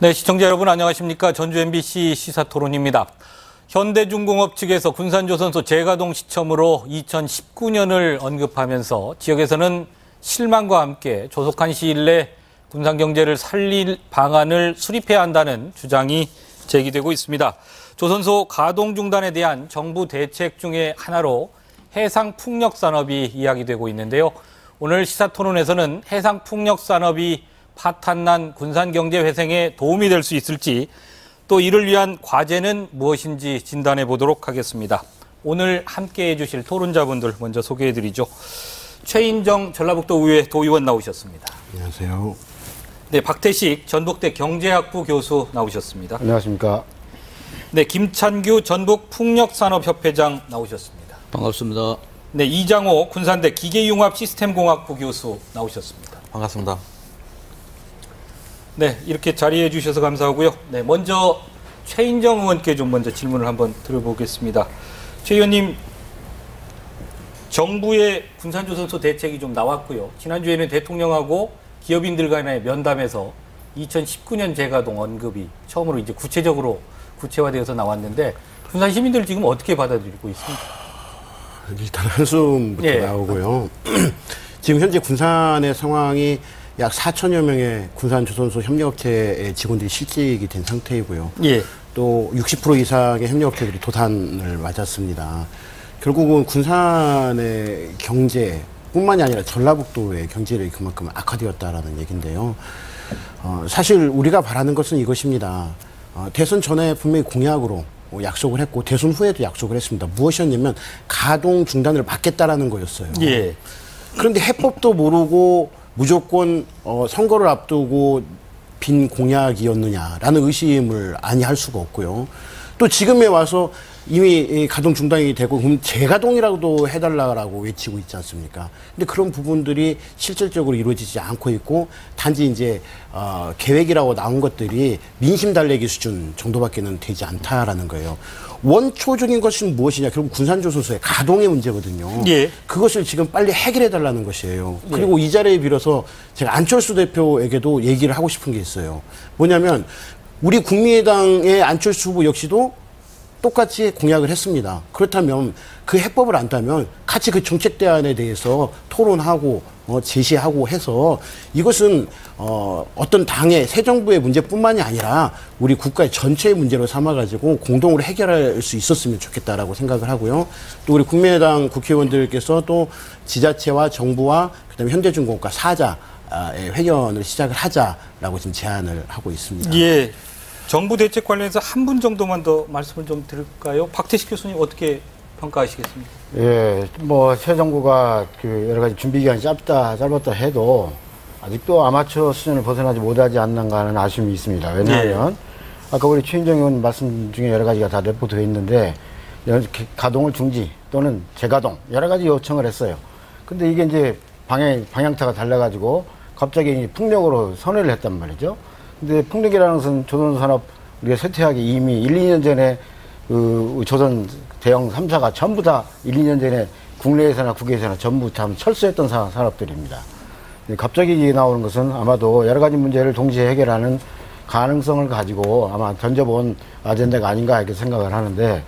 네, 시청자 여러분 안녕하십니까. 전주 MBC 시사토론입니다. 현대중공업 측에서 군산조선소 재가동 시점으로 2019년을 언급하면서 지역에서는 실망과 함께 조속한 시일 내 군산경제를 살릴 방안을 수립해야 한다는 주장이 제기되고 있습니다. 조선소 가동 중단에 대한 정부 대책 중에 하나로 해상풍력산업이 이야기되고 있는데요. 오늘 시사토론에서는 해상풍력산업이 파탄난 군산경제 회생에 도움이 될 수 있을지, 또 이를 위한 과제는 무엇인지 진단해 보도록 하겠습니다. 오늘 함께해 주실 토론자분들 먼저 소개해 드리죠. 최인정 전라북도의회 도의원 나오셨습니다. 안녕하세요. 네, 박태식 전북대 경제학부 교수 나오셨습니다. 안녕하십니까. 네, 김찬규 전북풍력산업협회장 나오셨습니다. 반갑습니다. 네, 이장호 군산대 기계융합시스템공학부 교수 나오셨습니다. 반갑습니다. 네, 이렇게 자리해 주셔서 감사하고요. 네, 먼저 최인정 의원께 좀 먼저 질문을 한번 들어보겠습니다. 최 의원님, 정부의 군산조선소 대책이 좀 나왔고요. 지난주에는 대통령하고 기업인들 간의 면담에서 2019년 재가동 언급이 처음으로 이제 구체적으로 구체화되어서 나왔는데, 군산 시민들 지금 어떻게 받아들이고 있습니까? 일단 한숨부터 예. 나오고요. 지금 현재 군산의 상황이 약 4천여 명의 군산조선소 협력업체의 직원들이 실직이 된 상태이고요. 예. 또 60% 이상의 협력업체들이 도산을 맞았습니다. 결국은 군산의 경제뿐만이 아니라 전라북도의 경제력이 그만큼 악화되었다라는 얘기인데요. 사실 우리가 바라는 것은 이것입니다. 대선 전에 분명히 공약으로 약속을 했고 대선 후에도 약속을 했습니다. 무엇이었냐면 가동 중단을 막겠다라는 거였어요. 예. 그런데 해법도 모르고 무조건 선거를 앞두고 빈 공약이었느냐라는 의심을 아니 할 수가 없고요. 또 지금에 와서 이미 가동 중단이 되고 그럼 재가동이라고도 해달라고 외치고 있지 않습니까? 근데 그런 부분들이 실질적으로 이루어지지 않고 있고 단지 이제 계획이라고 나온 것들이 민심 달래기 수준 정도밖에는 되지 않다라는 거예요. 원초적인 것은 무엇이냐? 결국 군산조선소의 가동의 문제거든요. 예. 그것을 지금 빨리 해결해달라는 것이에요. 그리고 이 자리에 빌어서 제가 안철수 대표에게도 얘기를 하고 싶은 게 있어요. 뭐냐면 우리 국민의당의 안철수 후보 역시도 똑같이 공약을 했습니다. 그렇다면 그 해법을 안다면 같이 그 정책 대안에 대해서 토론하고 제시하고 해서 이것은 어떤 당의 새 정부의 문제뿐만이 아니라 우리 국가의 전체의 문제로 삼아가지고 공동으로 해결할 수 있었으면 좋겠다라고 생각을 하고요. 또 우리 국민의당 국회의원들께서 또 지자체와 정부와 그다음에 현대중공업과 사자의 회견을 시작을 하자라고 지금 제안을 하고 있습니다. 예. 정부 대책 관련해서 한 분 정도만 더 말씀을 좀 드릴까요? 박태식 교수님 어떻게 평가하시겠습니까? 예, 뭐 새 정부가 그 여러 가지 준비 기간이 짧았다 해도 아직도 아마추어 수준을 벗어나지 못하지 않는가 하는 아쉬움이 있습니다. 왜냐하면 아까 우리 최인정 의원 말씀 중에 여러 가지가 다 내포되어 있는데 가동을 중지 또는 재가동 여러 가지 요청을 했어요. 근데 이게 이제 방향타가 달라가지고 갑자기 풍력으로 선회를 했단 말이죠. 근데 풍력이라는 것은 조선산업 우리가 쇠퇴하기 이미 1, 2년 전에 그 조선 대형 3사가 전부 다 1, 2년 전에 국내에서나 국외에서나 전부 다 철수했던 산업들입니다. 갑자기 나오는 것은 아마도 여러 가지 문제를 동시에 해결하는 가능성을 가지고 아마 던져본 아젠다가 아닌가 이렇게 생각을 하는데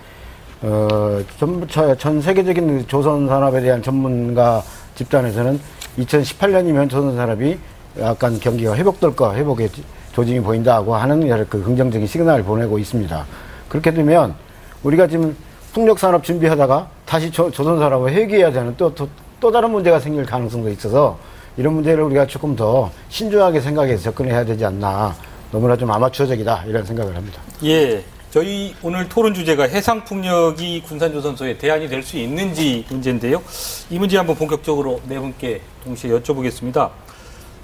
전 세계적인 조선산업에 대한 전문가 집단에서는 2018년이면 조선산업이 약간 경기가 회복될까 회복의 조짐이 보인다고 하는 여러 그 긍정적인 시그널을 보내고 있습니다. 그렇게 되면 우리가 지금 풍력산업 준비하다가 다시 조선산업을 회귀해야 되는 또 다른 문제가 생길 가능성도 있어서 이런 문제를 우리가 조금 더 신중하게 생각해서 접근해야 되지 않나. 너무나 좀 아마추어적이다 이런 생각을 합니다. 예, 저희 오늘 토론 주제가 해상풍력이 군산조선소에 대안이 될 수 있는지 문제인데요. 이 문제 한번 본격적으로 네 분께 동시에 여쭤보겠습니다.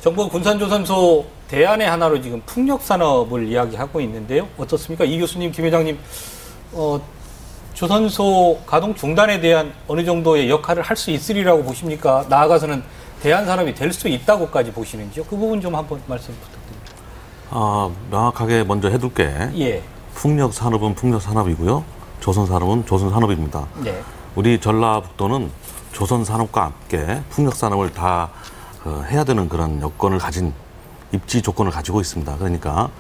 정부가 군산조선소 대안의 하나로 지금 풍력산업을 이야기하고 있는데요. 어떻습니까? 이 교수님, 김 회장님, 조선소 가동 중단에 대한 어느 정도의 역할을 할 수 있으리라고 보십니까? 나아가서는 대안 산업이 될 수 있다고까지 보시는지요? 그 부분 좀 한번 말씀 부탁드립니다. 명확하게 먼저 해둘게. 예. 풍력산업은 풍력산업이고요. 조선산업은 조선산업입니다. 네. 우리 전라북도는 조선산업과 함께 풍력산업을 다 해야 되는 그런 여건을 가진 입지 조건을 가지고 있습니다. 그러니까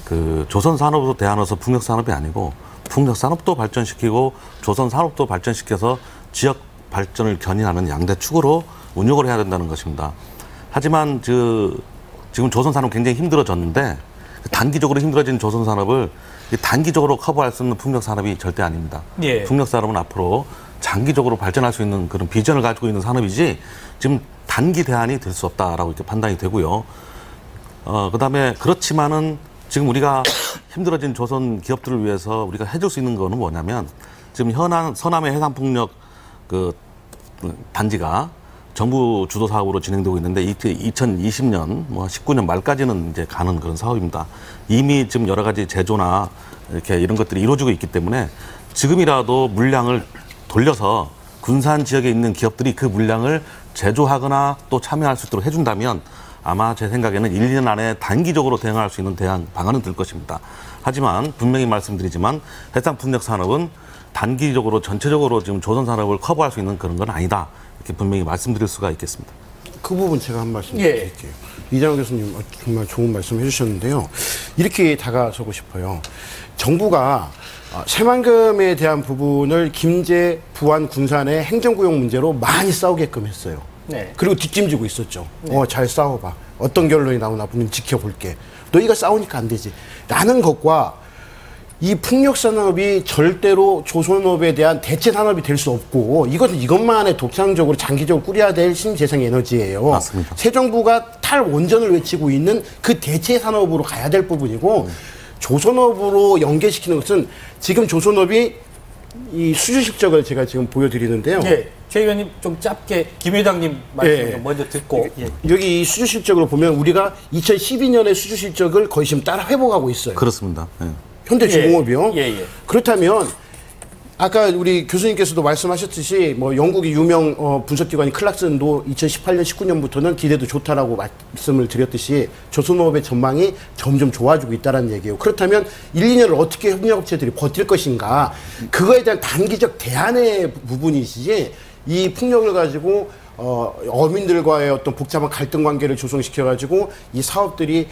그 조선 산업으로 대안해서 풍력 산업이 아니고 풍력 산업도 발전시키고 조선 산업도 발전시켜서 지역 발전을 견인하는 양대 축으로 운영을 해야 된다는 것입니다. 하지만 지금 조선 산업 굉장히 힘들어졌는데 단기적으로 힘들어진 조선 산업을 단기적으로 커버할 수 있는 풍력 산업이 절대 아닙니다. 예. 풍력 산업은 앞으로 장기적으로 발전할 수 있는 그런 비전을 가지고 있는 산업이지 지금 단기 대안이 될 수 없다라고 이렇게 판단이 되고요. 그다음에 그렇지만은 지금 우리가 힘들어진 조선 기업들을 위해서 우리가 해줄 수 있는 거는 뭐냐면 지금 서남의 해상풍력 그 단지가 정부 주도 사업으로 진행되고 있는데 2020년 19년 말까지는 이제 가는 그런 사업입니다. 이미 지금 여러 가지 제조나 이렇게 이런 것들이 이루어지고 있기 때문에 지금이라도 물량을 돌려서 군산 지역에 있는 기업들이 그 물량을 제조하거나 또 참여할 수 있도록 해준다면 아마 제 생각에는 1, 2년 안에 단기적으로 대응할 수 있는 대안 방안은 될 것입니다. 하지만 분명히 말씀드리지만 해상풍력 산업은 단기적으로 전체적으로 지금 조선 산업을 커버할 수 있는 그런 건 아니다. 이렇게 분명히 말씀드릴 수가 있겠습니다. 그 부분 제가 한 말씀 드릴게요. 이장호 교수님 정말 좋은 말씀 해주셨는데요. 이렇게 다가서고 싶어요. 정부가 새만금에 대한 부분을 김제, 부안, 군산의 행정구역 문제로 많이 싸우게끔 했어요. 네. 그리고 뒷짐지고 있었죠. 잘 싸워봐. 어떤 결론이 나오나 보면 지켜볼게. 너희가 싸우니까 안 되지. 라는 것과 이 풍력산업이 절대로 조선업에 대한 대체 산업이 될 수 없고 이것은 이것만의 독창적으로 장기적으로 꾸려야 될 신재생 에너지예요. 맞습니다. 새 정부가 탈원전을 외치고 있는 그 대체 산업으로 가야 될 부분이고 조선업으로 연계시키는 것은 지금 조선업이 이 수주 실적을 제가 지금 보여드리는데요. 예. 최 의원님 좀 짧게 김 회장님 말씀 예. 좀 먼저 듣고. 예. 여기 이 수주 실적으로 보면 우리가 2012년에 수주 실적을 거의 지금 따라 회복하고 있어요. 그렇습니다. 예. 현대중공업이요. 예. 그렇다면 아까 우리 교수님께서도 말씀하셨듯이 뭐 영국의 유명 분석기관인 클락슨도 2018년, 19년부터는 기대도 좋다라고 말씀을 드렸듯이 조선업의 전망이 점점 좋아지고 있다는 얘기예요. 그렇다면 1, 2년을 어떻게 협력업체들이 버틸 것인가 그거에 대한 단기적 대안의 부분이시지 이 풍력을 가지고 어민들과의 어떤 복잡한 갈등 관계를 조성시켜가지고 이 사업들이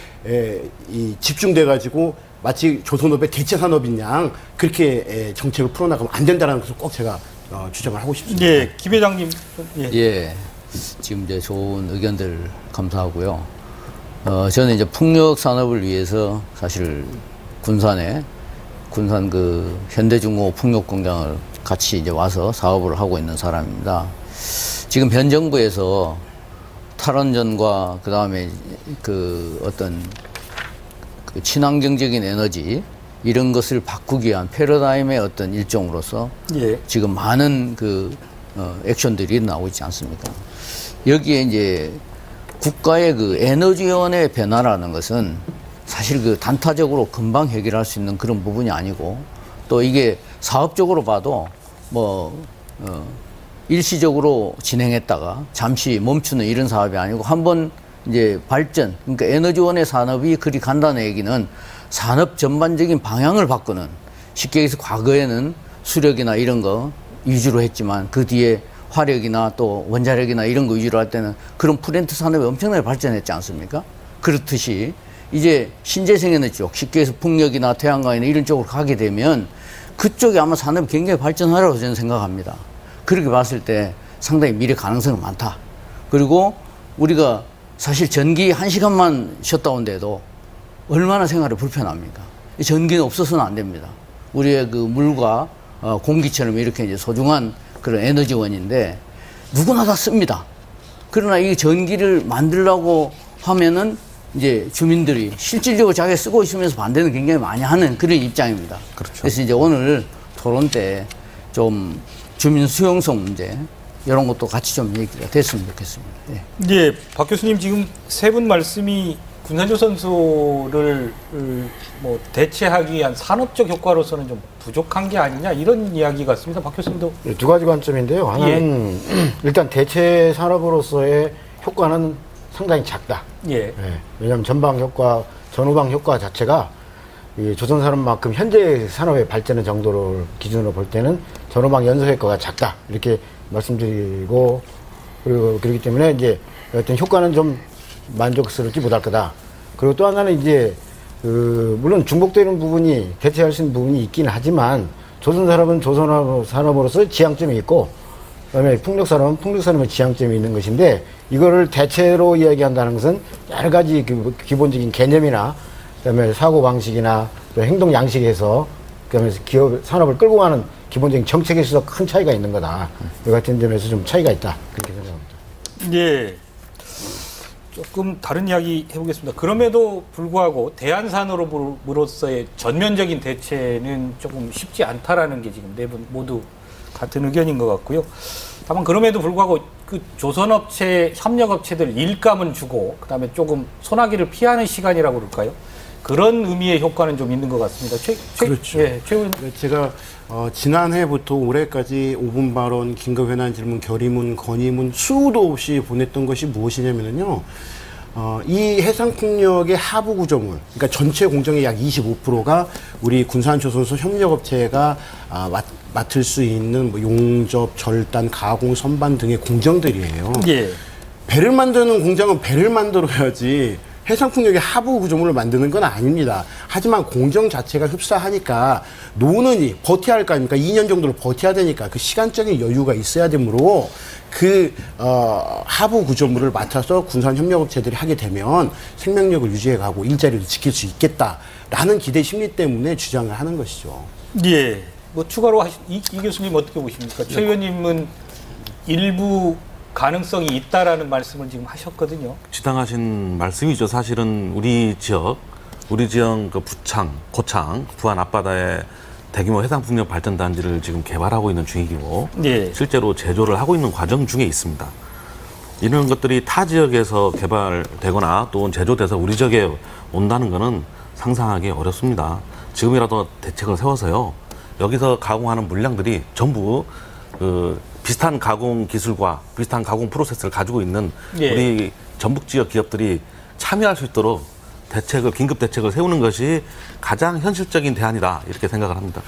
집중돼가지고 마치 조선업의 대체 산업인 양 그렇게 정책을 풀어나가면 안 된다는 것을 꼭 제가 주장을 하고 싶습니다. 예. 김 회장님. 예. 지금 이제 좋은 의견들 감사하고요. 저는 이제 풍력 산업을 위해서 사실 군산 그 현대중공업 풍력 공장을 같이 이제 와서 사업을 하고 있는 사람입니다. 지금 현 정부에서 탈원전과 그다음에 그 어떤 그 친환경적인 에너지 이런 것을 바꾸기 위한 패러다임의 어떤 일종으로서 지금 많은 그 액션들이 나오고 있지 않습니까? 여기에 이제 국가의 그 에너지원의 변화라는 것은 사실 그 단타적으로 금방 해결할 수 있는 그런 부분이 아니고 또 이게 사업적으로 봐도 일시적으로 진행했다가 잠시 멈추는 이런 사업이 아니고 한번 이제 발전, 그러니까 에너지원의 산업이 그리 간다는 얘기는 산업 전반적인 방향을 바꾸는, 쉽게 얘기해서 과거에는 수력이나 이런 거 위주로 했지만 그 뒤에 화력이나 또 원자력이나 이런 거 위주로 할 때는 그런 플랜트 산업이 엄청나게 발전했지 않습니까? 그렇듯이 이제 신재생 에너지 쪽, 쉽게 해서 풍력이나 태양광이나 이런 쪽으로 가게 되면 그쪽이 아마 산업이 굉장히 발전하라고 저는 생각합니다. 그렇게 봤을 때 상당히 미래 가능성이 많다. 그리고 우리가 사실 전기 1시간만 셧다운돼도 얼마나 생활이 불편합니까? 전기는 없어서는 안 됩니다. 우리의 그 물과 공기처럼 이렇게 이제 소중한 그런 에너지원인데 누구나 다 씁니다. 그러나 이 전기를 만들려고 하면은 이제 주민들이 실질적으로 자기가 쓰고 있으면서 반대는 굉장히 많이 하는 그런 입장입니다. 그렇죠. 그래서 이제 오늘 토론 때 좀 주민 수용성 문제 이런 것도 같이 좀 얘기가 됐으면 좋겠습니다. 예, 박 교수님 지금 세 분 말씀이 군산조선소를 뭐 대체하기 위한 산업적 효과로서는 좀 부족한 게 아니냐 이런 이야기 같습니다. 박 교수님도. 두 가지 관점인데요. 하나는 일단 대체 산업으로서의 효과는 상당히 작다. 왜냐하면 전방 효과, 전후방 효과 자체가 이 조선 산업만큼 현재 산업의 발전의 정도를 기준으로 볼 때는 전후방 연소 효과가 작다. 이렇게 말씀드리고, 그리고 그렇기 때문에 이제 어떤 효과는 좀 만족스럽지 못할 거다. 그리고 또 하나는 이제 물론 중복되는 부분이 대체할 수 있는 부분이 있긴 하지만 조선산업은 조선산업으로서 지향점이 있고 그다음에 풍력산업은 풍력산업의 지향점이 있는 것인데 이거를 대체로 이야기한다는 것은 여러 가지 기본적인 개념이나 그다음에 사고 방식이나 또 행동 양식에서 그다음에 기업 산업을 끌고 가는 기본적인 정책에 있어서 큰 차이가 있는 거다. 이 같은 점에서 좀 차이가 있다. 그렇게 생각합니다. 예. 조금 다른 이야기 해보겠습니다. 그럼에도 불구하고 대한산업으로서의 전면적인 대체는 조금 쉽지 않다라는 게 지금 네 분 모두 같은 의견인 것 같고요. 다만 그럼에도 불구하고 그 조선업체, 협력업체들 일감은 주고 그다음에 조금 소나기를 피하는 시간이라고 그럴까요? 그런 의미의 효과는 좀 있는 것 같습니다. 그렇죠. 예, 최 의원. 제가 지난해부터 올해까지 5분 발언, 긴급 현안 질문, 결의문, 건의문 수도 없이 보냈던 것이 무엇이냐면요. 이 해상풍력의 하부 구조물, 그러니까 전체 공정의 약 25%가 우리 군산조선소 협력업체가 맡을 수 있는 뭐 용접, 절단, 가공, 선반 등의 공정들이에요. 예. 배를 만드는 공장은 배를 만들어야지 해상풍력의 하부 구조물을 만드는 건 아닙니다. 하지만 공정 자체가 흡사하니까 노는이 버텨야 할 거 아닙니까? 2년 정도를 버텨야 되니까 그 시간적인 여유가 있어야 되므로 그 하부 구조물을 맡아서 군산협력업체들이 하게 되면 생명력을 유지해 가고 일자리를 지킬 수 있겠다라는 기대 심리 때문에 주장을 하는 것이죠. 예. 뭐 추가로 이 교수님 어떻게 보십니까? 최 의원님은 일부 가능성이 있다라는 말씀을 지금 하셨거든요. 지당하신 말씀이죠. 사실은 우리 지역 그 부창, 고창, 부안 앞바다에 대규모 해상풍력 발전단지를 지금 개발하고 있는 중이고 예. 실제로 제조를 하고 있는 과정 중에 있습니다. 이런 것들이 타 지역에서 개발되거나 또 제조돼서 우리 지역에 온다는 것은 상상하기 어렵습니다. 지금이라도 대책을 세워서요. 여기서 가공하는 물량들이 전부 비슷한 가공 기술과 비슷한 가공 프로세스를 가지고 있는 예. 우리 전북 지역 기업들이 참여할 수 있도록 긴급 대책을 세우는 것이 가장 현실적인 대안이다 이렇게 생각을 합니다.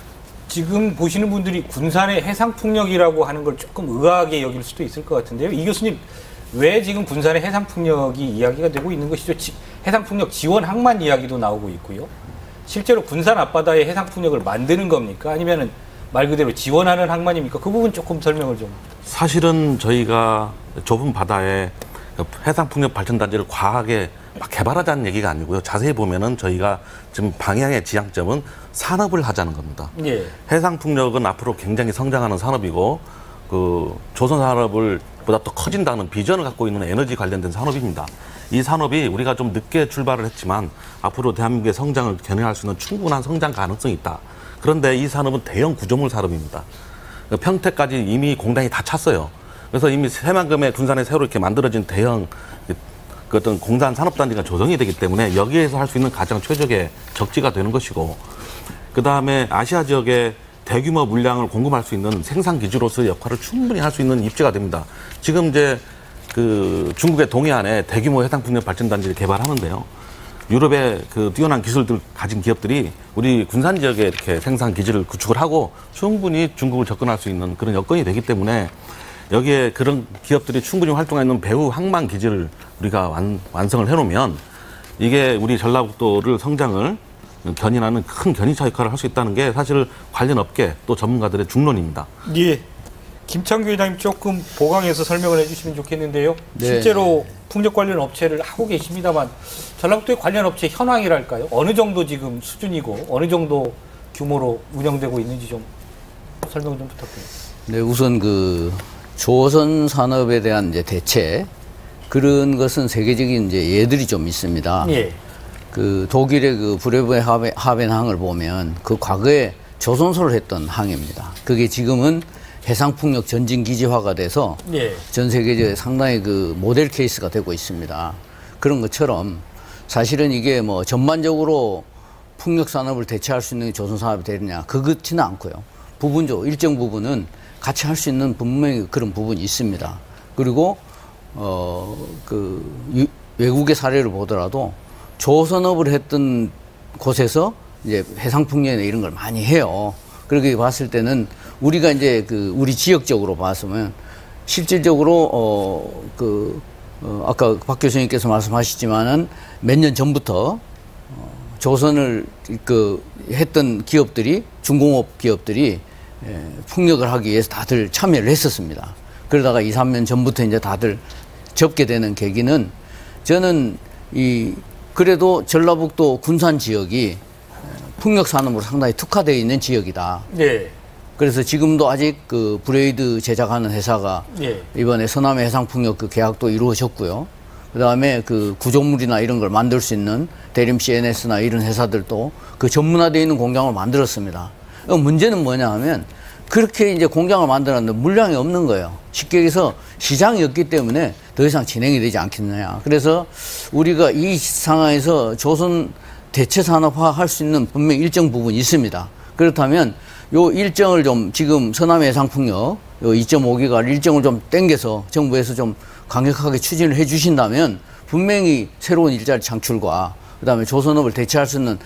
지금 보시는 분들이 군산의 해상풍력이라고 하는 걸 조금 의아하게 여길 수도 있을 것 같은데요. 이 교수님, 왜 지금 군산의 해상풍력이 이야기가 되고 있는 것이죠? 해상풍력 지원 항만 이야기도 나오고 있고요. 실제로 군산 앞바다에 해상풍력을 만드는 겁니까? 아니면은 말 그대로 지원하는 항만입니까? 그 부분 조금 설명을 좀. 사실은 저희가 좁은 바다에 해상풍력 발전단지를 과하게 막 개발하자는 얘기가 아니고요. 자세히 보면은 저희가 지금 방향의 지향점은 산업을 하자는 겁니다. 예. 해상풍력은 앞으로 굉장히 성장하는 산업이고 그 조선산업을 보다 더 커진다는 비전을 갖고 있는 에너지 관련된 산업입니다. 이 산업이 우리가 좀 늦게 출발을 했지만 앞으로 대한민국의 성장을 견인할 수 있는 충분한 성장 가능성이 있다. 그런데 이 산업은 대형 구조물 산업입니다. 평택까지 이미 공단이 다 찼어요. 그래서 이미 새만금의 군산에 새로 이렇게 만들어진 대형 그 어떤 공단 산업단지가 조성이 되기 때문에 여기에서 할 수 있는 가장 최적의 적지가 되는 것이고, 그 다음에 아시아 지역에 대규모 물량을 공급할 수 있는 생산 기지로서의 역할을 충분히 할 수 있는 입지가 됩니다. 지금 이제 그 중국의 동해안에 대규모 해상풍력 발전단지를 개발하는데요. 유럽의 그 뛰어난 기술들 가진 기업들이 우리 군산 지역에 이렇게 생산 기지를 구축을 하고 충분히 중국을 접근할 수 있는 그런 여건이 되기 때문에 여기에 그런 기업들이 충분히 활동하는 배후 항만 기지를 우리가 완성을 해놓으면 이게 우리 전라북도를 성장을 견인하는 큰 견인차 역할을 할 수 있다는 게 사실 관련 업계 또 전문가들의 중론입니다. 예. 김창규 회장님 조금 보강해서 설명을 해주시면 좋겠는데요. 네. 실제로 풍력 관련 업체를 하고 계십니다만 전라북도의 관련 업체 현황이랄까요? 어느 정도 지금 수준이고 어느 정도 규모로 운영되고 있는지 좀 설명 좀 부탁드립니다. 네, 우선 그 조선 산업에 대한 이제 대체 그런 것은 세계적인 이제 예들이 좀 있습니다. 예. 그 독일의 그 브레베 하벤항을 보면 그 과거에 조선소를 했던 항입니다. 그게 지금은 해상풍력 전진기지화가 돼서 예. 전 세계적으로 상당히 그 모델 케이스가 되고 있습니다. 그런 것처럼 사실은 이게 뭐 전반적으로 풍력 산업을 대체할 수 있는 게 조선 산업이 되느냐 그렇지는 않고요. 부분적으로 일정 부분은 같이 할 수 있는 분명히 그런 부분이 있습니다. 그리고 외국의 사례를 보더라도 조선업을 했던 곳에서 이제 해상풍력이나 이런 걸 많이 해요. 그렇게 봤을 때는 우리가 이제 우리 지역적으로 봤으면 실질적으로 아까 박 교수님께서 말씀하셨지만은 몇 년 전부터 조선을 했던 기업들이 중공업 기업들이 풍력을 하기 위해서 다들 참여를 했었습니다. 그러다가 2, 3년 전부터 이제 다들 접게 되는 계기는 저는 그래도 전라북도 군산 지역이 풍력 산업으로 상당히 특화되어 있는 지역이다. 네. 그래서 지금도 아직 그 브레이드 제작하는 회사가 이번에 서남해 해상풍력 그 계약도 이루어졌고요. 그다음에 그 구조물이나 이런 걸 만들 수 있는 대림 CNS나 이런 회사들도 그 전문화되어 있는 공장을 만들었습니다. 문제는 뭐냐 하면 그렇게 이제 공장을 만들었는데 물량이 없는 거예요. 쉽게 얘기해서 시장이 없기 때문에 더 이상 진행이 되지 않겠느냐. 그래서 우리가 이 상황에서 조선 대체 산업화 할 수 있는 분명 일정 부분이 있습니다. 그렇다면 요 일정을 좀 지금 서남해 해상풍력 요 2.5기가 일정을 좀 땡겨서 정부에서 좀 강력하게 추진을 해 주신다면 분명히 새로운 일자리 창출과 그다음에 조선업을 대체할 수 있는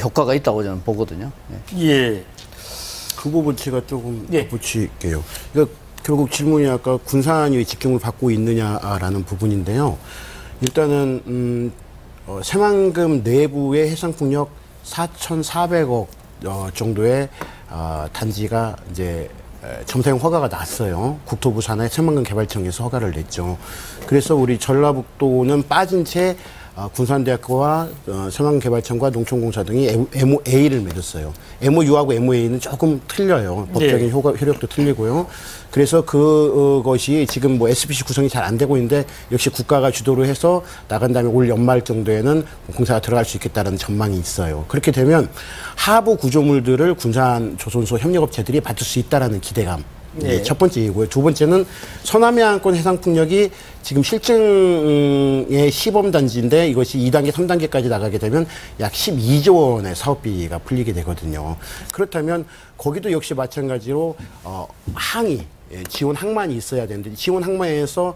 효과가 있다고 저는 보거든요. 예. 그 부분 제가 조금 덧붙일게요. 그러니까 결국 질문이 아까 군산이 왜 집중을 받고 있느냐라는 부분인데요. 일단은 새만금 내부의 해상풍력 4,400억 정도의 단지가 이제 점사용 허가가 났어요. 국토부 산하의 새만금 개발청에서 허가를 냈죠. 그래서 우리 전라북도는 빠진 채 군산대학교와 새만금개발청과 농촌공사 등이 MOA를 맺었어요. MOU하고 MOA는 조금 틀려요. 법적인 효력도 틀리고요. 그래서 그것이 지금 뭐 SPC 구성이 잘 안 되고 있는데 역시 국가가 주도를 해서 나간 다음에 올 연말 정도에는 공사가 들어갈 수 있겠다는 전망이 있어요. 그렇게 되면 하부 구조물들을 군산 조선소 협력업체들이 받을 수 있다라는 기대감. 네. 첫 번째 이고요. 두 번째는 서남해안권 해상풍력이 지금 실증의 시범단지인데 이것이 2단계, 3단계까지 나가게 되면 약 12조 원의 사업비가 풀리게 되거든요. 그렇다면 거기도 역시 마찬가지로 항이 지원 항만이 있어야 되는데 지원 항만에서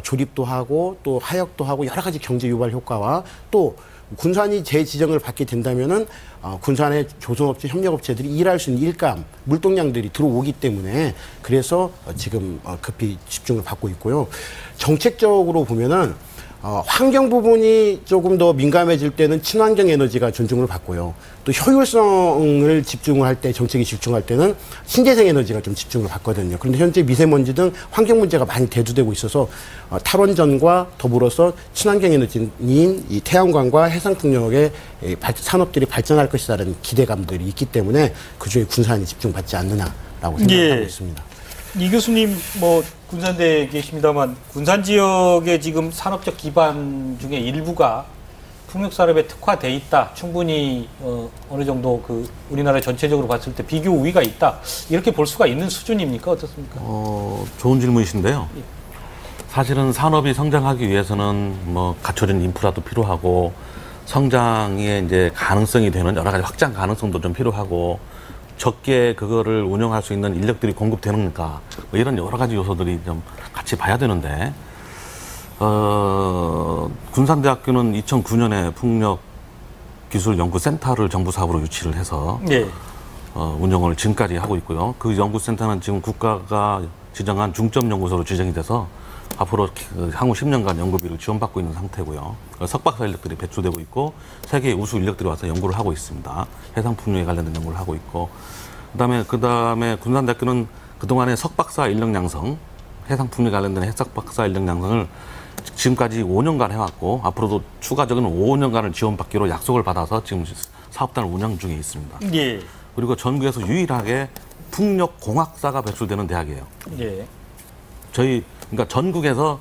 조립도 하고 또 하역도 하고 여러 가지 경제 유발 효과와 또 군산이 재지정을 받게 된다면은 군산의 조선업체, 협력업체들이 일할 수 있는 일감, 물동량들이 들어오기 때문에 그래서 지금 급히 집중을 받고 있고요. 정책적으로 보면은 환경 부분이 조금 더 민감해질 때는 친환경 에너지가 존중을 받고요. 또 효율성을 집중을 할 때, 정책이 집중할 때는 신재생 에너지가 좀 집중을 받거든요. 그런데 현재 미세먼지 등 환경 문제가 많이 대두되고 있어서 탈원전과 더불어서 친환경 에너지인 이 태양광과 해상풍력의 산업들이 발전할 것이라는 기대감들이 있기 때문에 그중에 군산이 집중받지 않느냐라고 생각하고 있습니다. 이 교수님 뭐 군산대에 계십니다만 군산 지역의 지금 산업적 기반 중에 일부가 풍력 산업에 특화돼 있다. 충분히 어느 정도 그 우리나라 전체적으로 봤을 때 비교 우위가 있다. 이렇게 볼 수가 있는 수준입니까? 어떻습니까? 좋은 질문이신데요. 사실은 산업이 성장하기 위해서는 뭐 갖춰진 인프라도 필요하고 성장의 이제 가능성이 되는 여러 가지 확장 가능성도 좀 필요하고 적게 그거를 운영할 수 있는 인력들이 공급되는가 뭐 이런 여러 가지 요소들이 좀 같이 봐야 되는데 군산대학교는 2009년에 풍력기술연구센터를 정부 사업으로 유치를 해서 운영을 지금까지 하고 있고요. 그 연구센터는 지금 국가가 지정한 중점연구소로 지정이 돼서 앞으로 향후 10년간 연구비를 지원받고 있는 상태고요. 석박사 인력들이 배출되고 있고 세계 우수 인력들이 와서 연구를 하고 있습니다. 해상풍력에 관련된 연구를 하고 있고 그다음에 군산대학교는 그동안의 석박사 인력 양성, 해상풍력에 관련된 해석박사 인력 양성을 지금까지 5년간 해왔고 앞으로도 추가적인 5년간을 지원받기로 약속을 받아서 지금 사업단을 운영 중에 있습니다. 예. 그리고 전국에서 유일하게 풍력공학사가 배출되는 대학이에요. 예. 그러니까 전국에서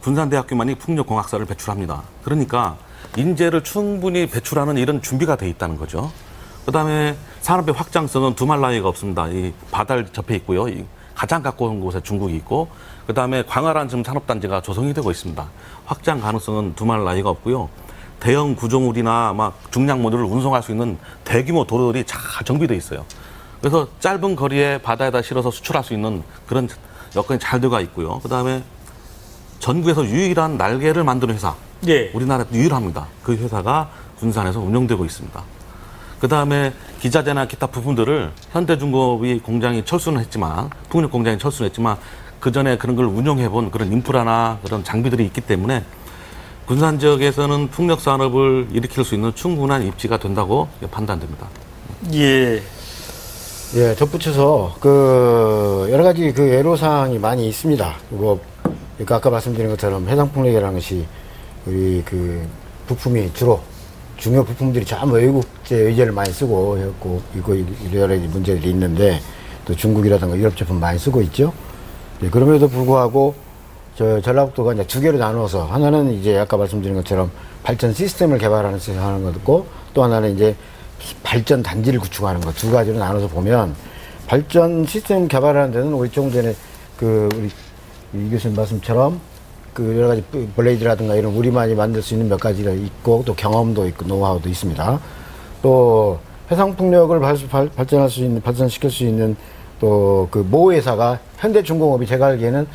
군산대학교만이 풍력공학사를 배출합니다. 그러니까 인재를 충분히 배출하는 이런 준비가 돼 있다는 거죠. 그다음에 산업의 확장성은 두말 나위가 없습니다. 이 바다를 접해 있고요. 가장 가까운 곳에 중국이 있고 그다음에 광활한 지금 산업단지가 조성이 되고 있습니다. 확장 가능성은 두말 나위가 없고요. 대형 구조물이나 막 중량 모듈을 운송할 수 있는 대규모 도로들이 잘 정비되어 있어요. 그래서 짧은 거리에 바다에다 실어서 수출할 수 있는 그런 여건이 잘 되어 있고요. 그다음에 전국에서 유일한 날개를 만드는 회사. 우리나라에도 유일합니다. 그 회사가 군산에서 운영되고 있습니다. 그다음에 기자재나 기타 부품들을 현대중공업이 공장이 철수는 했지만 풍력 공장이 철수는 했지만 그 전에 그런 걸 운영해 본 그런 인프라나 그런 장비들이 있기 때문에 군산 지역에서는 풍력 산업을 일으킬 수 있는 충분한 입지가 된다고 판단됩니다. 예. 예, 덧붙여서 여러 가지 애로사항이 많이 있습니다. 그러니까 아까 말씀드린 것처럼 해상풍력이라는 것이 우리 부품이 주로 중요 부품들이 전부 외국제 의제를 많이 쓰고 있고 여러 가지 문제들이 있는데 또 중국이라든가 유럽 제품 많이 쓰고 있죠. 예, 그럼에도 불구하고 전라북도가 이제 두 개로 나누어서 하나는 이제 아까 말씀드린 것처럼 발전 시스템을 개발하는 것이고 또 하나는 이제 발전 단지를 구축하는 것 두 가지로 나눠서 보면 발전 시스템 개발하는 데는 우리 조금 전에 우리 이 교수님 말씀처럼 여러 가지 블레이드라든가 이런 우리만이 만들 수 있는 몇 가지가 있고 또 경험도 있고 노하우도 있습니다. 또 해상풍력을 발전시킬 수 있는 또 모 회사가 현대중공업이 제가 알기에는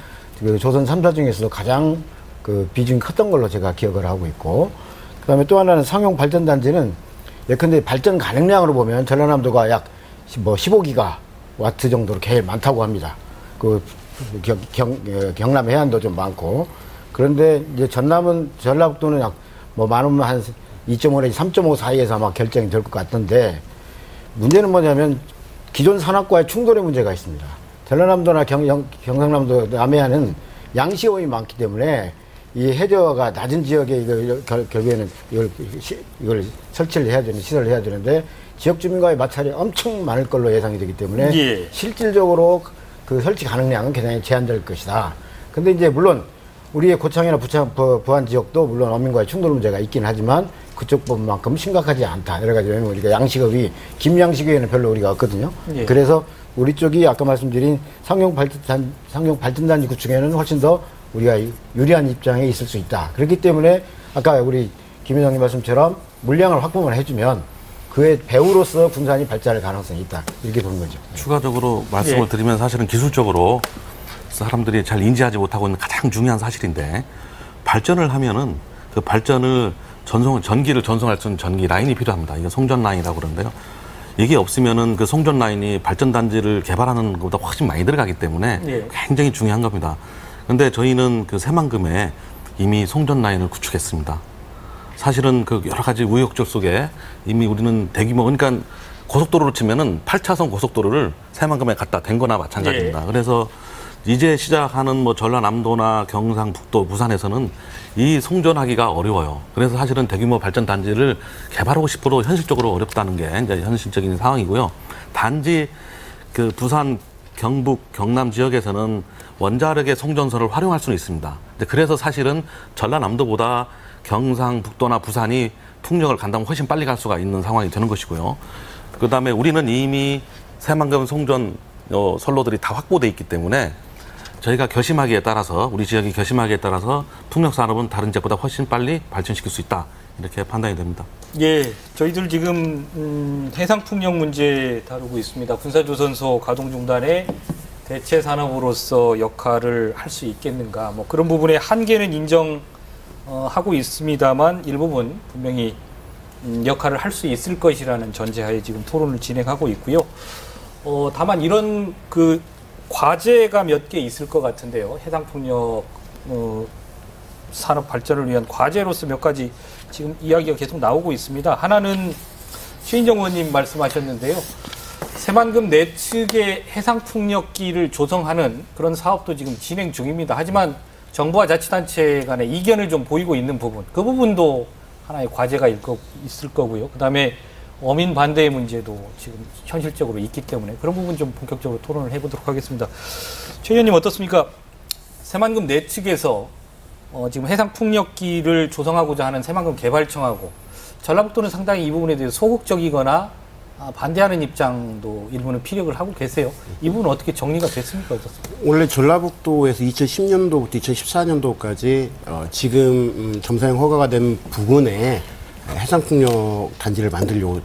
조선 3사 중에서도 가장 비중이 컸던 걸로 제가 기억을 하고 있고 그다음에 또 하나는 상용 발전단지는 예컨대 발전 가능량으로 보면 전라남도가 약 15기가와트 정도로 제일 많다고 합니다. 경남 해안도 좀 많고 그런데 이제 전라북도는 약 많으면 한 2.5 내지 3.5 사이에서 아마 결정이 될 것 같던데 문제는 뭐냐면 기존 산업과의 충돌의 문제가 있습니다. 전라남도나 경상남도 남해안은 양시호이 많기 때문에 이 해저가 낮은 지역에 결국에는 이걸 설치를 해야 되는 시설을 해야 되는데 지역 주민과의 마찰이 엄청 많을 걸로 예상이 되기 때문에 예. 실질적으로 설치 가능량은 굉장히 제한될 것이다. 근데 이제 물론 우리의 고창이나 부안 지역도 물론 어민과의 충돌 문제가 있긴 하지만 그쪽 부분만큼 심각하지 않다. 여러 가지 왜냐면 우리가 양식업이 김양식에는 별로 우리가 없거든요. 예. 그래서 우리 쪽이 아까 말씀드린 상용 발전단지 구축에는 훨씬 더 우리가 유리한 입장에 있을 수 있다. 그렇기 때문에 아까 우리 김 회장님 말씀처럼 물량을 확보만 해주면 그의 배우로서 군산이 발전할 가능성이 있다. 이렇게 보는 거죠. 추가적으로 말씀을 드리면 사실은 기술적으로 사람들이 잘 인지하지 못하고 있는 가장 중요한 사실인데 발전을 하면은 그 발전을 전기를 전송할 수 있는 전기 라인이 필요합니다. 이게 송전 라인이라고 그러는데요. 이게 없으면은 그 송전 라인이 발전단지를 개발하는 것보다 훨씬 많이 들어가기 때문에 굉장히 중요한 겁니다. 근데 저희는 새만금에 이미 송전 라인을 구축했습니다. 사실은 여러 가지 우여곡절 속에 이미 우리는 대규모, 그러니까 고속도로로 치면은 8차선 고속도로를 새만금에 갖다 댄 거나 마찬가지입니다. 그래서 이제 시작하는 전라남도나 경상북도, 부산에서는 이 송전하기가 어려워요. 그래서 사실은 대규모 발전 단지를 개발하고 싶어도 현실적으로 어렵다는 게 이제 현실적인 상황이고요. 단지 부산, 경북, 경남 지역에서는 원자력의 송전선을 활용할 수는 있습니다. 그래서 사실은 전라남도보다 경상북도나 부산이 풍력을 간다면 훨씬 빨리 갈 수가 있는 상황이 되는 것이고요. 그다음에 우리는 이미 새만금 송전 선로들이 다 확보돼 있기 때문에 저희가 결심하기에 따라서 우리 지역이 결심하기에 따라서 풍력 산업은 다른 지역보다 훨씬 빨리 발전시킬 수 있다. 이렇게 판단이 됩니다. 예, 저희들 지금 해상 풍력 문제 다루고 있습니다. 군사조선소 가동 중단의 대체 산업으로서 역할을 할 수 있겠는가? 그런 부분의 한계는 인정하고 있습니다만 일부분 분명히 역할을 할 수 있을 것이라는 전제하에 지금 토론을 진행하고 있고요. 다만 이런 과제가 몇 개 있을 것 같은데요. 해상풍력 산업 발전을 위한 과제로서 몇 가지 지금 이야기가 계속 나오고 있습니다. 하나는 최인정 의원님 말씀하셨는데요. 새만금 내측의 해상풍력기를 조성하는 그런 사업도 지금 진행 중입니다. 하지만 정부와 자치단체 간의 이견을 좀 보이고 있는 부분, 그 부분도 하나의 과제가 있을 거고요. 그다음에 어민 반대의 문제도 지금 현실적으로 있기 때문에 그런 부분 좀 본격적으로 토론을 해보도록 하겠습니다. 최 의원님 어떻습니까? 새만금 내측에서 지금 해상풍력기를 조성하고자 하는 새만금 개발청하고 전라북도는 상당히 이 부분에 대해서 소극적이거나 반대하는 입장도 일부는 피력을 하고 계세요. 이 부분은 어떻게 정리가 됐습니까? 어떻습니까? 원래 전라북도에서 2010년도부터 2014년도까지 지금 점사용 허가가 된 부근에 해상풍력 단지를 만들려고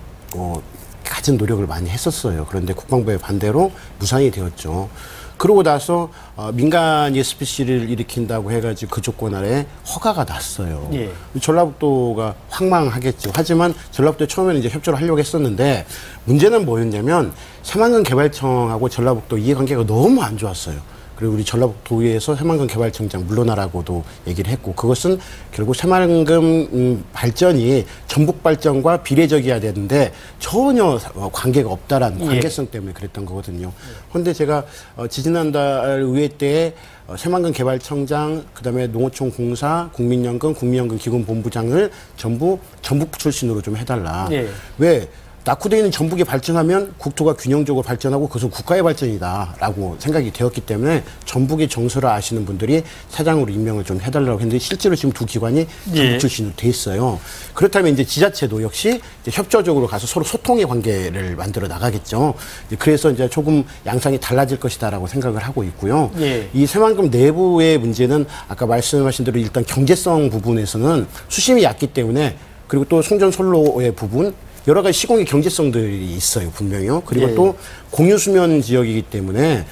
갖은 노력을 많이 했었어요. 그런데 국방부의 반대로 무산이 되었죠. 그러고 나서 민간이 SPC를 일으킨다고 해가지고 그 조건 아래 허가가 났어요. 예. 전라북도가 황망하겠죠. 하지만 전라북도에 처음에는 이제 협조를 하려고 했었는데 문제는 뭐였냐면 새만금 개발청하고 전라북도 이해관계가 너무 안 좋았어요. 그리고 우리 전라북도에서 새만금 개발청장 물러나라고도 얘기를 했고, 그것은 결국 새만금 발전이 전북 발전과 비례적이어야 되는데 전혀 관계가 없다라는 관계성 때문에 그랬던 거거든요. 그런데 제가 지지난달 의회 때 새만금 개발청장, 그다음에 농어촌 공사, 국민연금, 국민연금 기금본부장을 전부 전북 출신으로 좀 해달라. 왜? 낙후되어 있는 전북이 발전하면 국토가 균형적으로 발전하고 그것은 국가의 발전이다라고 생각이 되었기 때문에 전북의 정서를 아시는 분들이 사장으로 임명을 좀 해달라고 했는데 실제로 지금 두 기관이 전북 출신으로 돼 있어요. 그렇다면 이제 지자체도 역시 이제 협조적으로 가서 서로 소통의 관계를 만들어 나가겠죠. 그래서 이제 조금 양상이 달라질 것이다라고 생각을 하고 있고요. 이 새만금 내부의 문제는 아까 말씀하신 대로 일단 경제성 부분에서는 수심이 얕기 때문에, 그리고 또 송전솔로의 부분 여러 가지 시공의 경제성들이 있어요, 분명히요. 그리고 또 공유수면 지역이기 때문에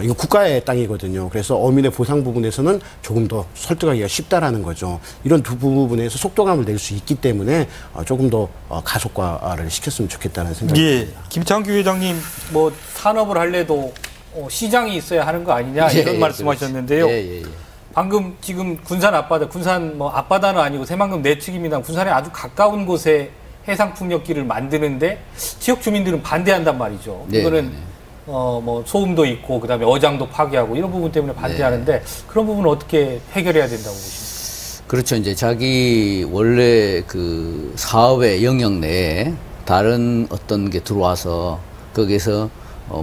이거 국가의 땅이거든요. 그래서 어민의 보상 부분에서는 조금 더 설득하기가 쉽다라는 거죠. 이런 두 부분에서 속도감을 낼 수 있기 때문에 조금 더 가속화를 시켰으면 좋겠다는 생각이 듭니다. 김창규 회장님, 뭐 산업을 할래도 시장이 있어야 하는 거 아니냐 이런 말씀하셨는데요. 방금 지금 군산 앞바다, 군산 뭐 앞바다는 아니고 새만금 내측입니다. 군산에 아주 가까운 곳에 해상풍력길을 만드는데 지역 주민들은 반대한단 말이죠. 이거는 뭐 소음도 있고 그다음에 어장도 파괴하고 이런 부분 때문에 반대하는데 그런 부분은 어떻게 해결해야 된다고 보십니까? 그렇죠. 이제 자기 원래 그 사업의 영역 내에 다른 어떤 게 들어와서 거기에서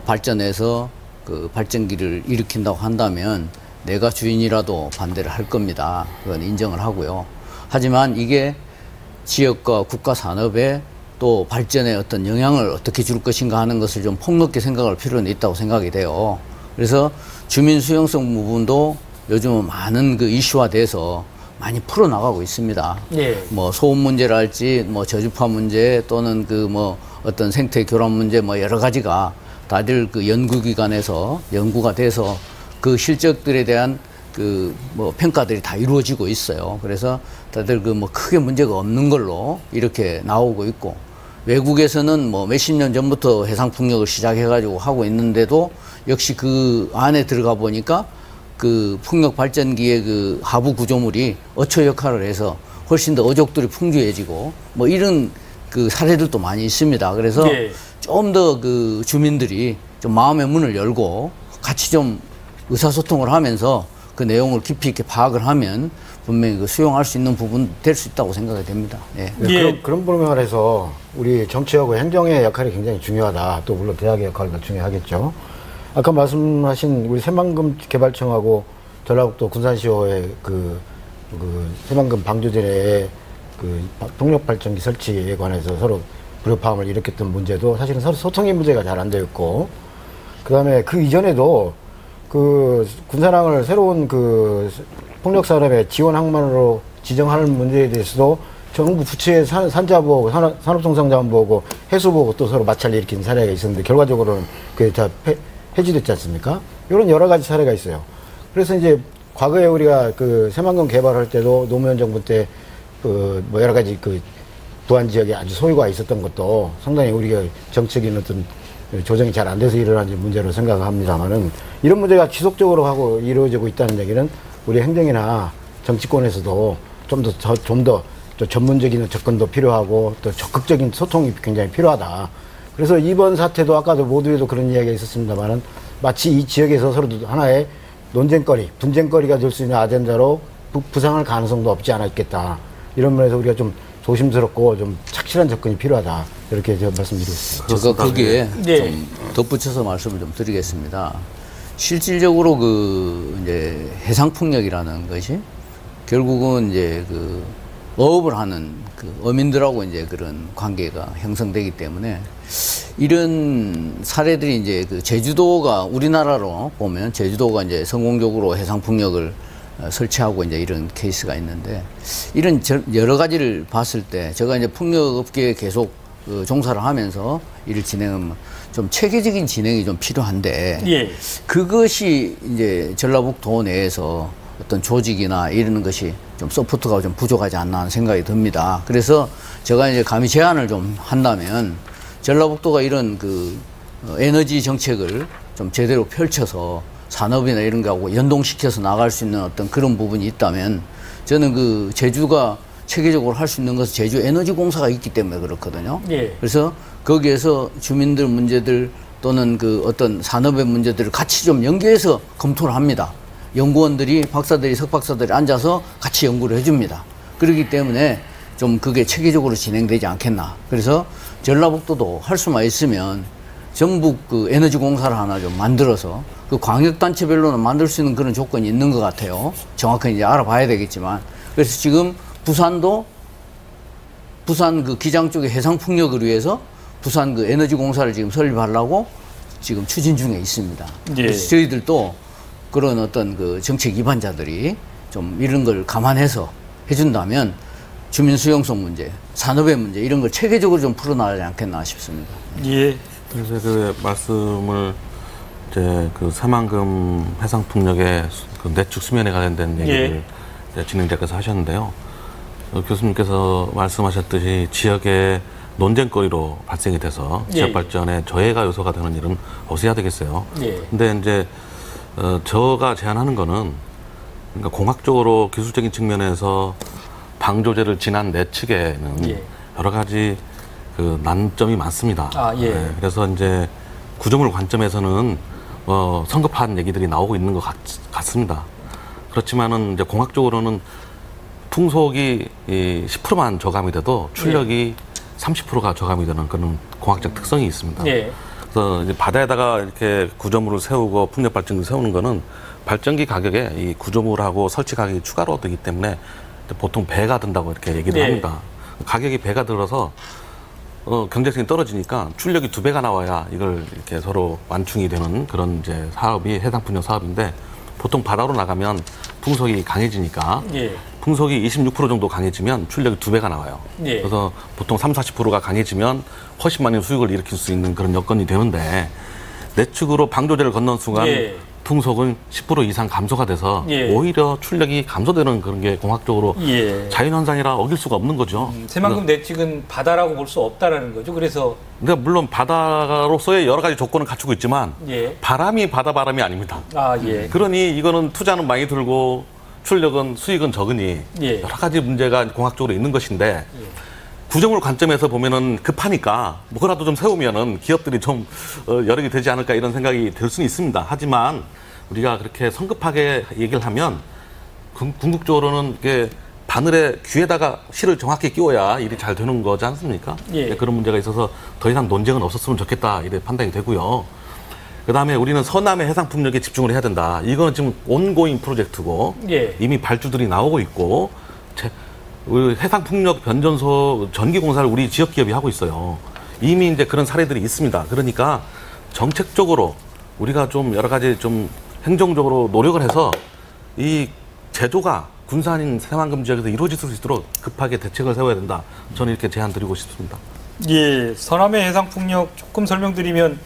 발전해서 그 발전기를 일으킨다고 한다면 내가 주인이라도 반대를 할 겁니다. 그건 인정을 하고요. 하지만 이게 지역과 국가 산업에 또 발전에 어떤 영향을 어떻게 줄 것인가 하는 것을 좀 폭넓게 생각할 필요는 있다고 생각이 돼요. 그래서 주민 수용성 부분도 요즘은 많은 그 이슈화돼서 많이 풀어나가고 있습니다. 뭐 소음 문제랄지 뭐 저주파 문제 또는 그 뭐 어떤 생태 교란 문제 뭐 여러 가지가 다들 그 연구기관에서 연구가 돼서 그 실적들에 대한 그 뭐 평가들이 다 이루어지고 있어요. 그래서 다들 그 뭐 크게 문제가 없는 걸로 이렇게 나오고 있고, 외국에서는 뭐 몇십 년 전부터 해상 풍력을 시작해가지고 하고 있는데도 역시 그 안에 들어가 보니까 그 풍력 발전기의 그 하부 구조물이 어초 역할을 해서 훨씬 더 어족들이 풍부해지고 뭐 이런 그 사례들도 많이 있습니다. 그래서 좀 더 그 주민들이 좀 마음의 문을 열고 같이 좀 의사소통을 하면서 그 내용을 깊이 있게 파악을 하면 분명히 그 수용할 수 있는 부분 될 수 있다고 생각이 됩니다. 그런 부분을 해서 우리 정치하고 행정의 역할이 굉장히 중요하다. 또 물론 대학의 역할도 중요하겠죠. 아까 말씀하신 우리 새만금 개발청하고 전라북도 군산시의회 그 새만금 방조제의 그 풍력 발전기 설치에 관해서 서로 불협화음을 일으켰던 문제도 사실은 서로 소통의 문제가 잘 안 되어 있고, 그다음에 그 이전에도 그 군산항을 새로운 그 풍력 산업의 지원 항만으로 지정하는 문제에 대해서도 정부 부처의 산자부하고 산업통상자원부하고 해수부하고 또 서로 마찰을 일으킨 사례가 있었는데 결과적으로는 그게 다 해지됐지 않습니까? 이런 여러 가지 사례가 있어요. 그래서 이제 과거에 우리가 그 새만금 개발할 때도 노무현 정부 때 그 뭐 여러 가지 그 부안 지역에 아주 소유가 있었던 것도 상당히 우리가 정책인 어떤 조정이 잘 안 돼서 일어난 문제로 생각합니다만은, 이런 문제가 지속적으로 하고 이루어지고 있다는 얘기는 우리 행정이나 정치권에서도 좀 더 전문적인 접근도 필요하고 또 적극적인 소통이 굉장히 필요하다. 그래서 이번 사태도 아까도 모두에도 그런 이야기가 있었습니다만은 마치 이 지역에서 서로 하나의 논쟁거리, 분쟁거리가 될 수 있는 아젠다로 부상할 가능성도 없지 않아 있겠다. 이런 면에서 우리가 좀 조심스럽고 좀 착실한 접근이 필요하다. 이렇게 제가 말씀드리겠습니다. 제가 거기에 좀 덧붙여서 말씀을 좀 드리겠습니다. 실질적으로 그 이제 해상풍력이라는 것이 결국은 이제 그 어업을 하는 그 어민들하고 이제 그런 관계가 형성되기 때문에 이런 사례들이 이제 그 제주도가 우리나라로 보면 제주도가 이제 성공적으로 해상풍력을 설치하고 이제 이런 케이스가 있는데, 이런 여러 가지를 봤을 때 제가 이제 풍력업계에 계속 그 종사를 하면서 일을 진행하면 좀 체계적인 진행이 좀 필요한데 그것이 이제 전라북도 내에서 어떤 조직이나 이런 것이 좀 서포트가 좀 부족하지 않나 하는 생각이 듭니다. 그래서 제가 이제 감히 제안을 좀 한다면 전라북도가 이런 그 에너지 정책을 좀 제대로 펼쳐서 산업이나 이런 거하고 연동시켜서 나갈 수 있는 어떤 그런 부분이 있다면 저는 그 제주가 체계적으로 할 수 있는 것은 제주에너지공사가 있기 때문에 그렇거든요. 예. 그래서 거기에서 주민들 문제들 또는 그 어떤 산업의 문제들을 같이 좀 연계해서 검토를 합니다. 연구원들이 박사들이 석박사들이 앉아서 같이 연구를 해줍니다. 그렇기 때문에 좀 그게 체계적으로 진행되지 않겠나. 그래서 전라북도도 할 수만 있으면 전북 그 에너지공사를 하나 좀 만들어서 그 광역단체별로는 만들 수 있는 그런 조건이 있는 것 같아요. 정확하게 이제 알아봐야 되겠지만. 그래서 지금 부산도 부산 그 기장 쪽의 해상풍력을 위해서 부산 그 에너지공사를 지금 설립하려고 지금 추진 중에 있습니다. 예. 그래서 저희들도 그런 어떤 그 정책 위반자들이 좀 이런 걸 감안해서 해준다면 주민 수용성 문제, 산업의 문제 이런 걸 체계적으로 좀 풀어나가지 않겠나 싶습니다. 예. 그래서 그 말씀을 이제 그 새만금 해상풍력의 그 내축 수면에 관련된 얘기를 이제 진행자께서 하셨는데요. 교수님께서 말씀하셨듯이 지역의 논쟁거리로 발생이 돼서 지역 발전에 저해가 요소가 되는 일은 없어야 되겠어요. 근데 이제 저가 제안하는 거는 그러니까 공학적으로 기술적인 측면에서 방조제를 지난 내측에는 여러 가지 그 난점이 많습니다. 그래서 이제 구조물 관점에서는 성급한 얘기들이 나오고 있는 것 같습니다. 그렇지만은 이제 공학적으로는 풍속이 10%만 저감이 돼도 출력이 30%가 저감이 되는 그런 공학적 특성이 있습니다. 그래서 이제 바다에다가 이렇게 구조물을 세우고 풍력 발전기를 세우는 거는 발전기 가격에 이 구조물하고 설치 가격이 추가로 되기 때문에 보통 배가 든다고 이렇게 얘기를 합니다. 가격이 배가 들어서 경제성이 떨어지니까 출력이 2배가 나와야 이걸 이렇게 서로 완충이 되는 그런 이제 사업이 해상풍력 사업인데 보통 바다로 나가면 풍속이 강해지니까 풍속이 26% 정도 강해지면 출력이 2배가 나와요. 그래서 보통 30-40%가 강해지면 훨씬 많은 수익을 일으킬 수 있는 그런 여건이 되는데 내측으로 방조제를 건넌 순간 풍속은 10% 이상 감소가 돼서 오히려 출력이 감소되는 그런 게 공학적으로 자연현상이라 어길 수가 없는 거죠. 새만금 내측은 바다라고 볼 수 없다라는 거죠. 그래서 그러니까 물론 바다로서의 여러 가지 조건을 갖추고 있지만 바람이 바다 바람이 아닙니다. 그러니 이거는 투자는 많이 들고 출력은 수익은 적으니 여러 가지 문제가 공학적으로 있는 것인데 구조물 관점에서 보면은 급하니까 뭐라도 좀 세우면은 기업들이 좀 여력이 되지 않을까 이런 생각이 들 수는 있습니다. 하지만 우리가 그렇게 성급하게 얘기를 하면 궁극적으로는 이게 바늘에 귀에다가 실을 정확히 끼워야 일이 잘 되는 거지 않습니까? 그런 문제가 있어서 더 이상 논쟁은 없었으면 좋겠다 이래 판단이 되고요. 그다음에 우리는 서남의 해상풍력에 집중을 해야 된다. 이거는 지금 온고잉 프로젝트고 이미 발주들이 나오고 있고 우리 해상풍력 변전소 전기공사를 우리 지역 기업이 하고 있어요. 이미 이제 그런 사례들이 있습니다. 그러니까 정책적으로 우리가 좀 여러 가지 좀 행정적으로 노력을 해서 이 제조가 군산인 새만금 지역에서 이루어질 수 있도록 급하게 대책을 세워야 된다. 저는 이렇게 제안 드리고 싶습니다. 서남의 해상풍력 조금 설명드리면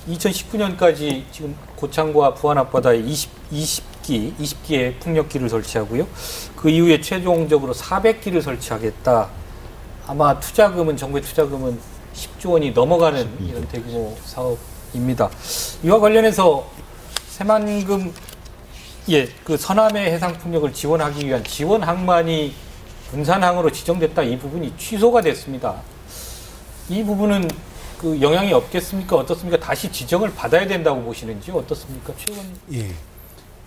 2019년까지 지금 고창과 부안 앞바다에 20기의 풍력기를 설치하고요. 그 이후에 최종적으로 400기를 설치하겠다. 아마 투자금은 정부의 투자금은 10조 원이 넘어가는 이런 대규모 사업입니다. 이와 관련해서 새만금 그 서남의 해상풍력을 지원하기 위한 지원 항만이 군산항으로 지정됐다. 이 부분이 취소가 됐습니다. 이 부분은 그 영향이 없겠습니까? 어떻습니까? 다시 지정을 받아야 된다고 보시는지 어떻습니까? 최근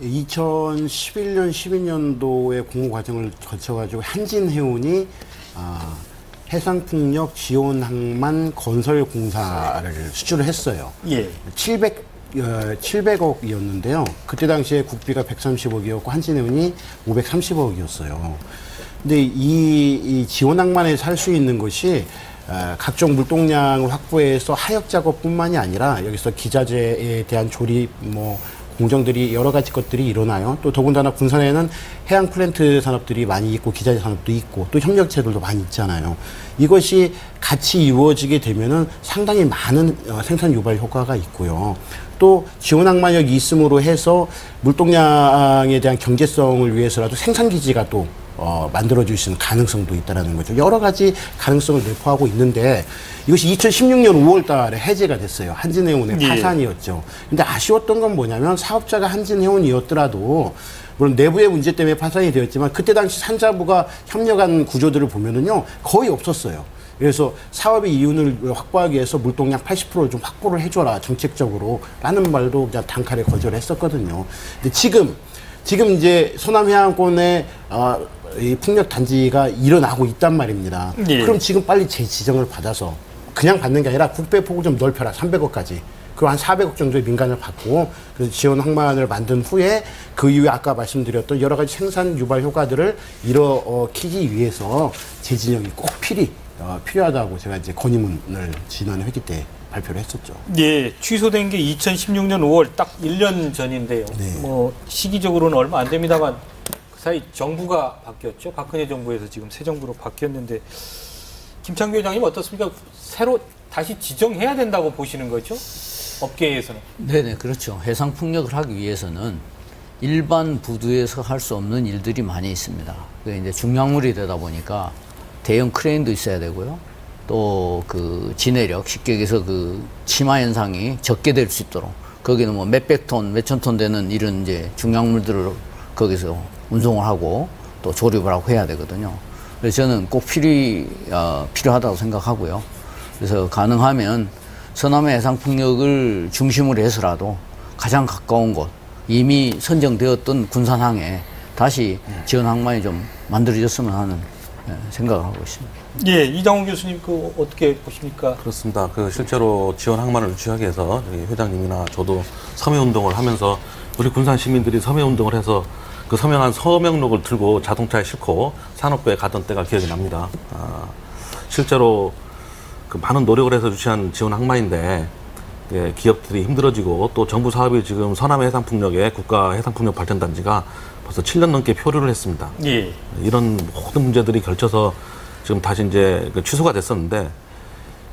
2011년, 12년도에 공모 과정을 거쳐가지고 한진해운이 해상풍력 지원항만 건설공사를 수주를 했어요. 700억이었는데요. 그때 당시에 국비가 130억이었고 한진해운이 530억이었어요. 근데 이 지원항만에서 할 수 있는 것이 각종 물동량을 확보해서 하역 작업뿐만이 아니라 여기서 기자재에 대한 조립, 공정들이 여러 가지 것들이 일어나요. 또 더군다나 군산에는 해양 플랜트 산업들이 많이 있고 기자재 산업도 있고 또 협력체들도 많이 있잖아요. 이것이 같이 이루어지게 되면은 상당히 많은 생산 유발 효과가 있고요. 또 지원 항만력이 있음으로 해서 물동량에 대한 경제성을 위해서라도 생산 기지가 또 만들어질 수 있는 가능성도 있다라는 거죠. 여러 가지 가능성을 내포하고 있는데 이것이 2016년 5월 달에 해제가 됐어요. 한진해운의 파산이었죠. 근데 아쉬웠던 건 뭐냐면 사업자가 한진해운이었더라도 물론 내부의 문제 때문에 파산이 되었지만 그때 당시 산자부가 협력한 구조들을 보면은요 거의 없었어요. 그래서 사업의 이윤을 확보하기 위해서 물동량 80%를 좀 확보를 해줘라 정책적으로 라는 말도 그냥 단칼에 거절했었거든요. 근데 지금 이제 서남해안권에 이 풍력 단지가 일어나고 있단 말입니다. 그럼 지금 빨리 재지정을 받아서 그냥 받는 게 아니라 국배폭을 좀 넓혀라 300억까지. 그리고 한 400억 정도의 민간을 받고 그래서 지원 항만을 만든 후에 그 이후에 아까 말씀드렸던 여러 가지 생산 유발 효과들을 일으키기 위해서 재진영이 꼭 필요하다고 제가 이제 건의문을 지난해 회기 때 발표를 했었죠. 예, 취소된 게 2016년 5월 딱 1년 전인데요. 네. 뭐 시기적으로는 얼마 안 됩니다만 그 사이 정부가 바뀌었죠. 박근혜 정부에서 지금 새 정부로 바뀌었는데 김창규 회장님 어떻습니까? 새로 다시 지정해야 된다고 보시는 거죠? 업계에서는. 네네, 그렇죠. 해상 풍력을 하기 위해서는 일반 부두에서 할 수 없는 일들이 많이 있습니다. 그게 이제 중량물이 되다 보니까 대형 크레인도 있어야 되고요. 또 그 지내력, 쉽게 얘기해서 그 침하 현상이 적게 될 수 있도록 거기는 뭐 몇백 톤, 몇천 톤 되는 이런 이제 중량물들을 거기서 운송을 하고 또 조립을 하고 해야 되거든요. 그래서 저는 꼭 필요하다고 생각하고요. 그래서 가능하면 서남해 해상풍력을 중심으로 해서라도 가장 가까운 곳, 이미 선정되었던 군산항에 다시 지원 항만이 좀 만들어졌으면 하는 생각을 하고 있습니다. 예, 이장훈 교수님 그 어떻게 보십니까? 그렇습니다. 그 실제로 지원 항만을 유치하기 위해서 회장님이나 저도 서해운동을 하면서 우리 군산 시민들이 서해운동을 해서 그 서명한 서명록을 들고 자동차에 싣고 산업부에 가던 때가 기억이 납니다. 실제로 그 많은 노력을 해서 유치한 지원 항만인데 기업들이 힘들어지고 또 정부 사업이 지금 서남해 해상풍력의 국가 해상풍력 발전단지가 벌써 7년 넘게 표류를 했습니다. 예. 이런 모든 문제들이 걸쳐서 지금 다시 이제 취소가 됐었는데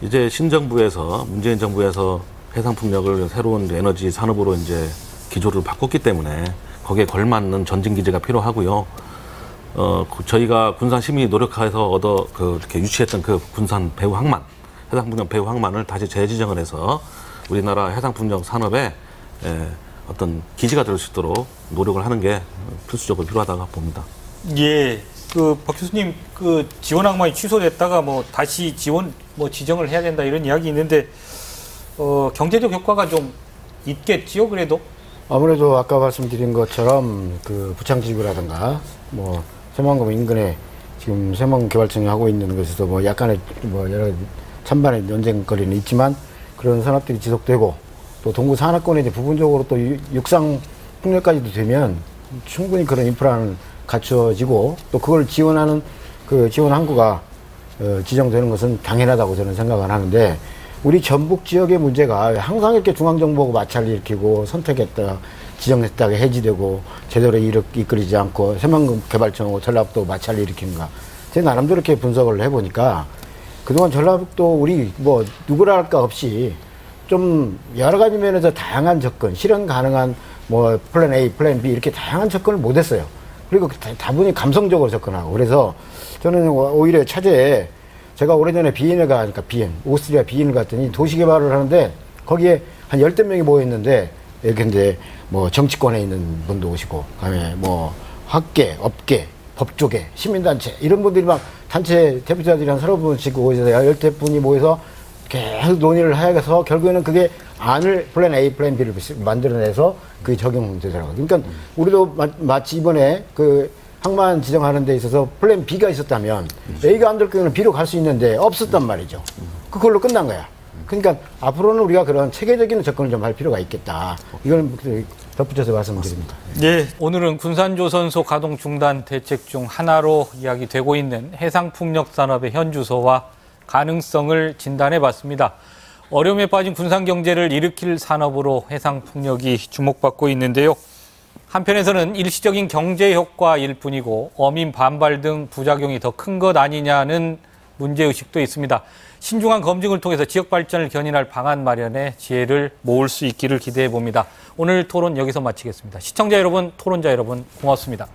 이제 신정부에서 문재인 정부에서 해상풍력을 새로운 에너지 산업으로 이제 기조를 바꿨기 때문에 거기에 걸맞는 전진 기제가 필요하고요. 저희가 군산 시민이 노력해서 이렇게 유치했던 그 군산 배후 항만, 해상풍력 배후 항만을 다시 재지정을 해서 우리나라 해상풍력 산업에 어떤 기지가 될 수 있도록 노력을 하는 게 필수적으로 필요하다고 봅니다. 예. 박 교수님, 지원 항만이 취소됐다가 다시 지정을 해야 된다 이런 이야기 있는데, 경제적 효과가 좀 있겠지요, 그래도? 아무래도 아까 말씀드린 것처럼 부창지구라든가, 새만금 인근에 지금 새만금 개발청이 하고 있는 것에서 약간의 여러 찬반의 논쟁거리는 있지만 그런 산업들이 지속되고 또 동부 산하권에 이제 부분적으로 또 육상 풍력까지도 되면 충분히 그런 인프라는 갖춰지고 또 그걸 지원하는 지원 항구가 지정되는 것은 당연하다고 저는 생각을 하는데 우리 전북 지역의 문제가 항상 이렇게 중앙정부하고 마찰을 일으키고 선택했다 지정했다가 해지되고 제대로 이끌리지 않고 새만금 개발청하고 전라북도 마찰을 일으키는가 제 나름대로 이렇게 분석을 해보니까 그동안 전라북도 우리 누구라 할 것 없이 좀 여러 가지 면에서 다양한 접근 실현 가능한 플랜 A, 플랜 B 이렇게 다양한 접근을 못했어요. 그리고 다분히 감성적으로 접근하고 그래서 저는 오히려 차제에 제가 오래전에 비엔을 가니까 오스트리아 비엔을 갔더니 도시개발을 하는데 거기에 한 10대 명이 모여있는데 근데 정치권에 있는 분도 오시고 그다음에 학계, 업계, 법조계, 시민단체 이런 분들이 막 단체 대표자들이랑 서로 분씩 오셔서 10대 분이 모여서 계속 논의를 해서 결국에는 그게 안을 플랜 A, 플랜 B를 만들어내서 그게 적용되더라고요. 그러니까 우리도 마치 이번에 항만 지정하는 데 있어서 플랜 B가 있었다면 A가 안 될 경우는 B로 갈 수 있는데 없었단 말이죠. 그걸로 끝난 거야. 그러니까 앞으로는 우리가 그런 체계적인 접근을 좀 할 필요가 있겠다. 이걸 덧붙여서 말씀드립니다. 네, 오늘은 군산조선소 가동 중단 대책 중 하나로 이야기되고 있는 해상풍력 산업의 현주소와 가능성을 진단해봤습니다. 어려움에 빠진 군산 경제를 일으킬 산업으로 해상풍력이 주목받고 있는데요. 한편에서는 일시적인 경제 효과일 뿐이고 어민 반발 등 부작용이 더 큰 것 아니냐는 문제의식도 있습니다. 신중한 검증을 통해서 지역 발전을 견인할 방안 마련에 지혜를 모을 수 있기를 기대해 봅니다. 오늘 토론 여기서 마치겠습니다. 시청자 여러분, 토론자 여러분, 고맙습니다.